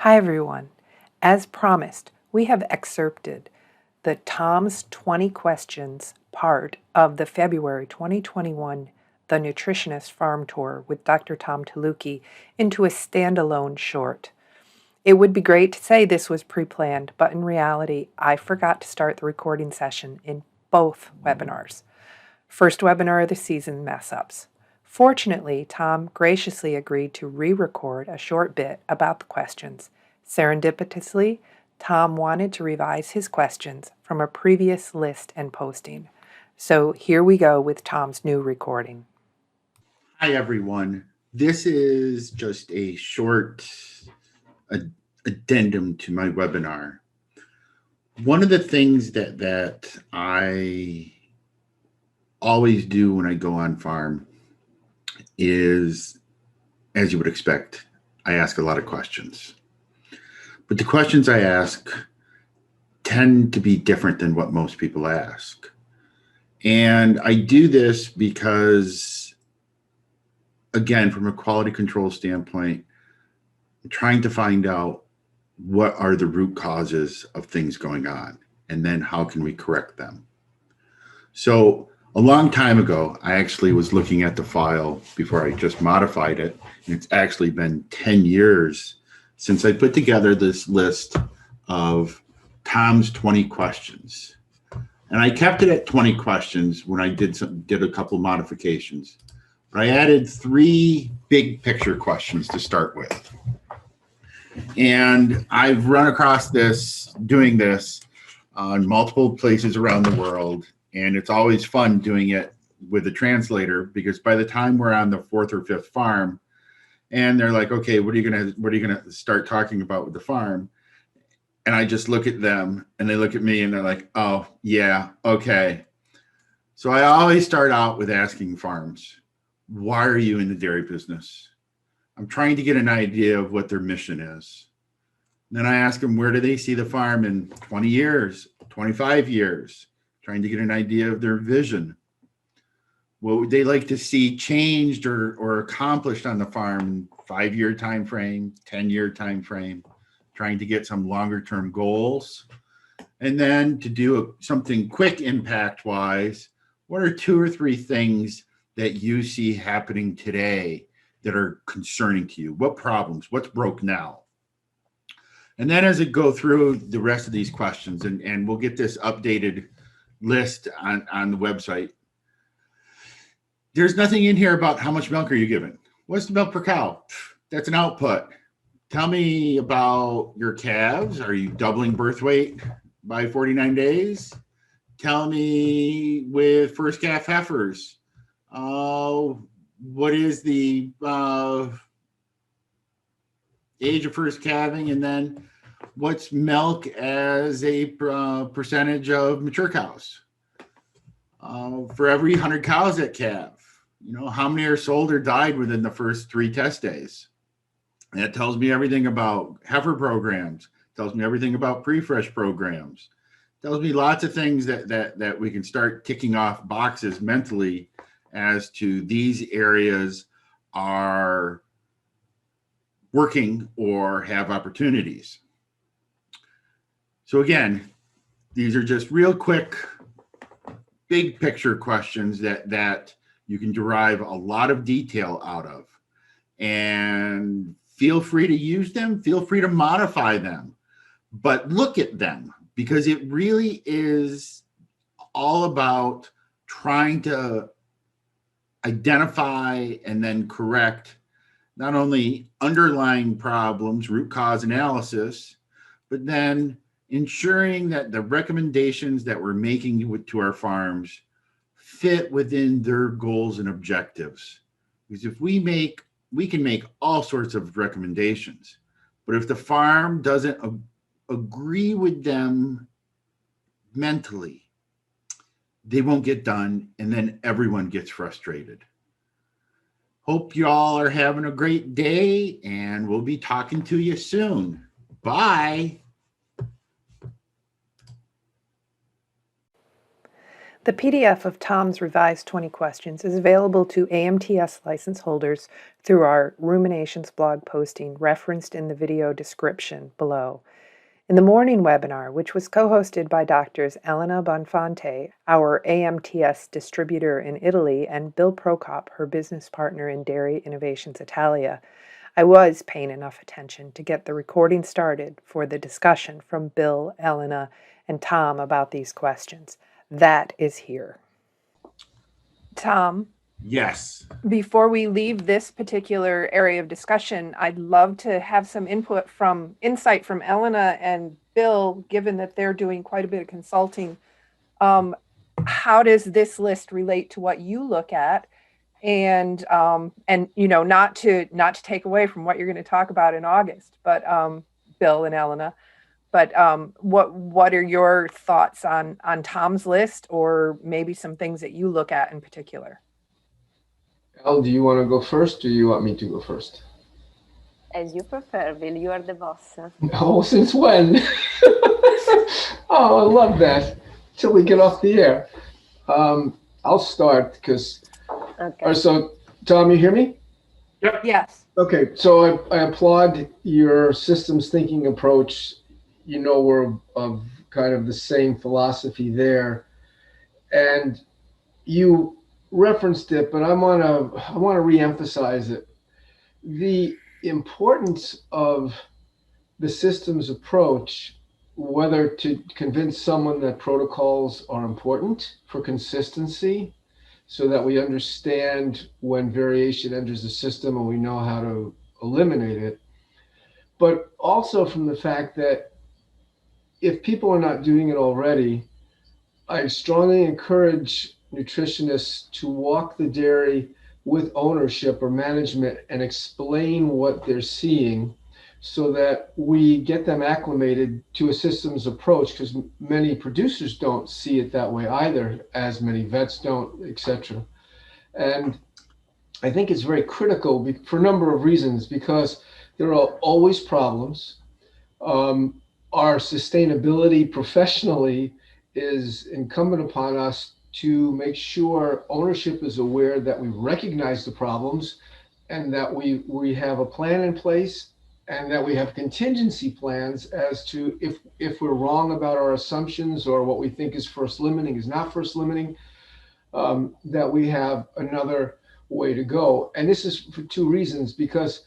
Hi everyone. As promised, we have excerpted the Tom's 20 Questions part of the February 2021 The Nutritionist Farm Tour with Dr. Tom Tylutki into a standalone short. It would be great to say this was pre-planned, but in reality, I forgot to start the recording session in both webinars. First webinar of the season mess-ups. Fortunately, Tom graciously agreed to re-record a short bit about the questions. Serendipitously, Tom wanted to revise his questions from a previous list and posting. So here we go with Tom's new recording. Hi, everyone. This is just a short addendum to my webinar. One of the things that I always do when I go on farm is, as you would expect, I ask a lot of questions. But the questions I ask tend to be different than what most people ask. And I do this because, again, from a quality control standpoint, I'm trying to find out what are the root causes of things going on, and then how can we correct them. So a long time ago, I actually was looking at the file before I just modified it, and it's actually been 10 years since I put together this list of Tom's 20 questions. And I kept it at 20 questions when I did a couple of modifications. But I added 3 big picture questions to start with. And I've run across this, doing this on multiple places around the world. And it's always fun doing it with a translator, because by the time we're on the 4th or 5th farm, and they're like, okay, what are you gonna start talking about with the farm? And I just look at them and they look at me and they're like, oh yeah, okay. So I always start out with asking farms, why are you in the dairy business? I'm trying to get an idea of what their mission is. Then I ask them, where do they see the farm in 20 years, 25 years? Trying to get an idea of their vision. What would they like to see changed or accomplished on the farm? 5-year time frame, 10-year time frame, trying to get some longer term goals. And then to do something quick impact wise, what are 2 or 3 things that you see happening today that are concerning to you? What problems? What's broke now? And then as I go through the rest of these questions, and we'll get this updated list on the website, there's nothing in here about how much milk are you giving? What's the milk per cow? That's an output. Tell me about your calves. Are you doubling birth weight by 49 days? Tell me with first calf heifers, what is the age of first calving, and then what's milk as a percentage of mature cows? For every 100 cows that calve, how many are sold or died within the first 3 test days? And it tells me everything about heifer programs, tells me everything about pre-fresh programs, tells me lots of things that we can start ticking off boxes mentally as to these areas are working or have opportunities. So again, these are just real quick, big picture questions that you can derive a lot of detail out of. And feel free to use them, feel free to modify them, but look at them, because it really is all about trying to identify and then correct not only underlying problems, root cause analysis, but then ensuring that the recommendations that we're making to our farms fit within their goals and objectives. Because if we can make all sorts of recommendations, but if the farm doesn't agree with them mentally, they won't get done, and then everyone gets frustrated. Hope you all are having a great day, and we'll be talking to you soon. Bye. The PDF of Tom's revised 20 questions is available to AMTS license holders through our Ruminations blog posting referenced in the video description below. In the morning webinar, which was co-hosted by Doctors Elena Bonfante, our AMTS distributor in Italy, and Bill Prokop, her business partner in Dairy Innovations Italia, I was paying enough attention to get the recording started for the discussion from Bill, Elena, and Tom about these questions. That is here. Tom, Yes. before we leave this particular area of discussion, I'd love to have some insight from Elena and Bill, given that they're doing quite a bit of consulting. How does this list relate to what you look at? And not to take away from what you're going to talk about in August, but Bill and Elena, but what are your thoughts on Tom's list, or maybe some things that you look at in particular? Al, do you want to go first, or do you want me to go first? As you prefer, Bill. You are the boss. Oh, since when? Oh, I love that. Till we get off the air. I'll start because. Okay. So, Tom, you hear me? Yep. Yes. Okay, so I applaud your systems thinking approach. We're of kind of the same philosophy there, and you referenced it, but I want to reemphasize it. The importance of the systems approach, whether to convince someone that protocols are important for consistency, so that we understand when variation enters the system and we know how to eliminate it, but also from the fact that if people are not doing it already, I strongly encourage nutritionists to walk the dairy with ownership or management and explain what they're seeing so that we get them acclimated to a systems approach, because many producers don't see it that way either, as many vets don't, etc. And I think it's very critical for a number of reasons, because there are always problems. Our sustainability professionally is incumbent upon us to make sure ownership is aware that we recognize the problems and that we have a plan in place and that we have contingency plans as to if we're wrong about our assumptions or what we think is first limiting is not first limiting, that we have another way to go. And this is for two reasons, because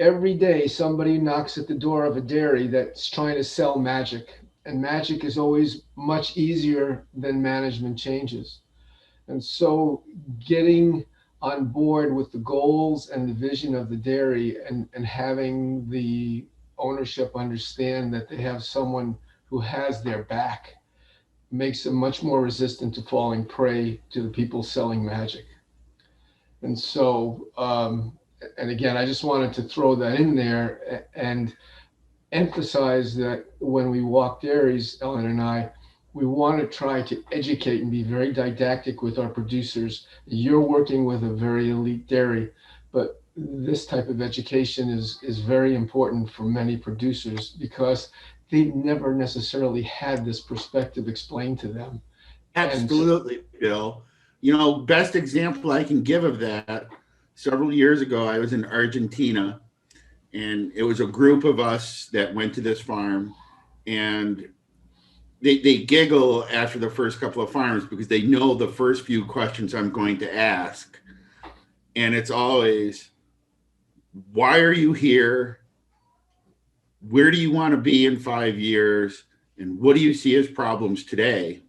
every day somebody knocks at the door of a dairy that's trying to sell magic. And magic is always much easier than management changes. And so getting on board with the goals and the vision of the dairy and having the ownership understand that they have someone who has their back makes them much more resistant to falling prey to the people selling magic. And so, and again, I just wanted to throw that in there and emphasize that when we walk dairies, Ellen and I, we want to try to educate and be very didactic with our producers. You're working with a very elite dairy, but this type of education is very important for many producers because they've never necessarily had this perspective explained to them. Absolutely, Bill. Best example I can give of that, several years ago, I was in Argentina, and it was a group of us that went to this farm, and they giggle after the first couple of farms because they know the first few questions I'm going to ask. And it's always, why are you here? Where do you want to be in 5 years? And what do you see as problems today?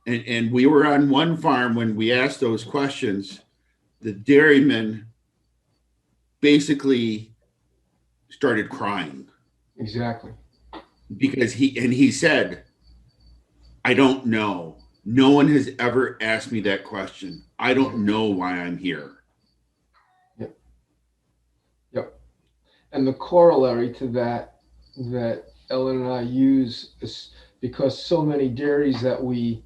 And we were on one farm when we asked those questions, the dairyman basically started crying. Exactly. Because he said, I don't know. No one has ever asked me that question. I don't know why I'm here. Yep. And the corollary to that Ellen and I use is because so many dairies that we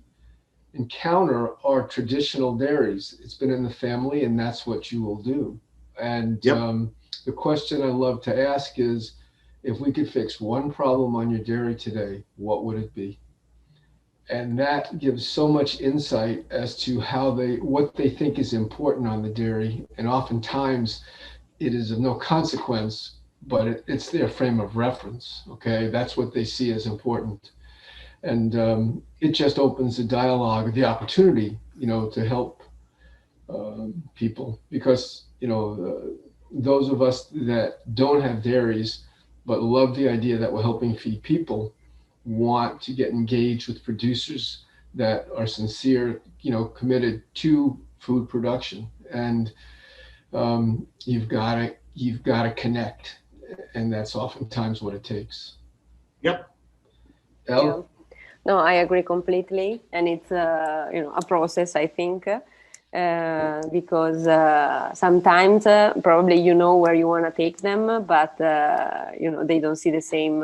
encounter are traditional dairies. It's been in the family, and that's what you will do. And the question I love to ask is, if we could fix one problem on your dairy today, what would it be? And that gives so much insight as to what they think is important on the dairy. And oftentimes it is of no consequence, but it's their frame of reference. Okay, that's what they see as important. And it just opens the dialogue, the opportunity, to help people, because those of us that don't have dairies but love the idea that we're helping feed people want to get engaged with producers that are sincere, committed to food production. And you've got to connect, and that's oftentimes what it takes. Yep. Elle? No, I agree completely, and it's a process, I think, because sometimes probably where you want to take them, but they don't see the same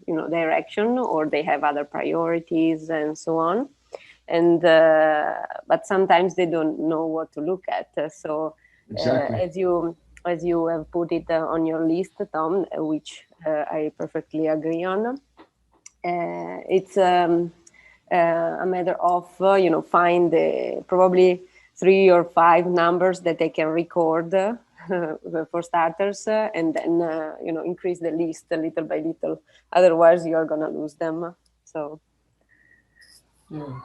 direction, or they have other priorities and so on, and but sometimes they don't know what to look at. So Exactly. as you have put it on your list, Tom, which I perfectly agree on. It's a matter of find probably 3 or 5 numbers that they can record for starters, and then increase the list little by little. Otherwise, you are gonna lose them. So Yeah.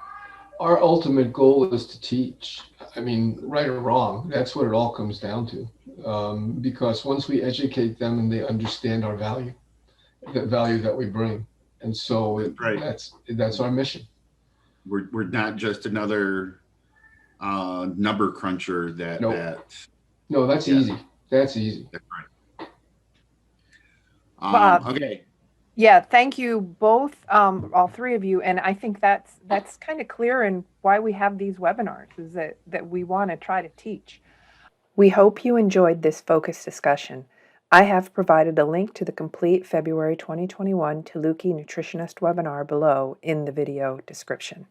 Our ultimate goal is to teach. I mean, right or wrong, that's what it all comes down to. Because once we educate them and they understand our value, the value that we bring, and so Right. that's our mission. We're not just another number cruncher that Nope. No, that's Yeah. easy. That's easy. That's right. Bob. Okay. Yeah, thank you both, all three of you. And I think that's kind of clear in why we have these webinars, is that we want to try to teach. We hope you enjoyed this focused discussion. I have provided a link to the complete February 2021 Tylutki Nutritionist webinar below in the video description.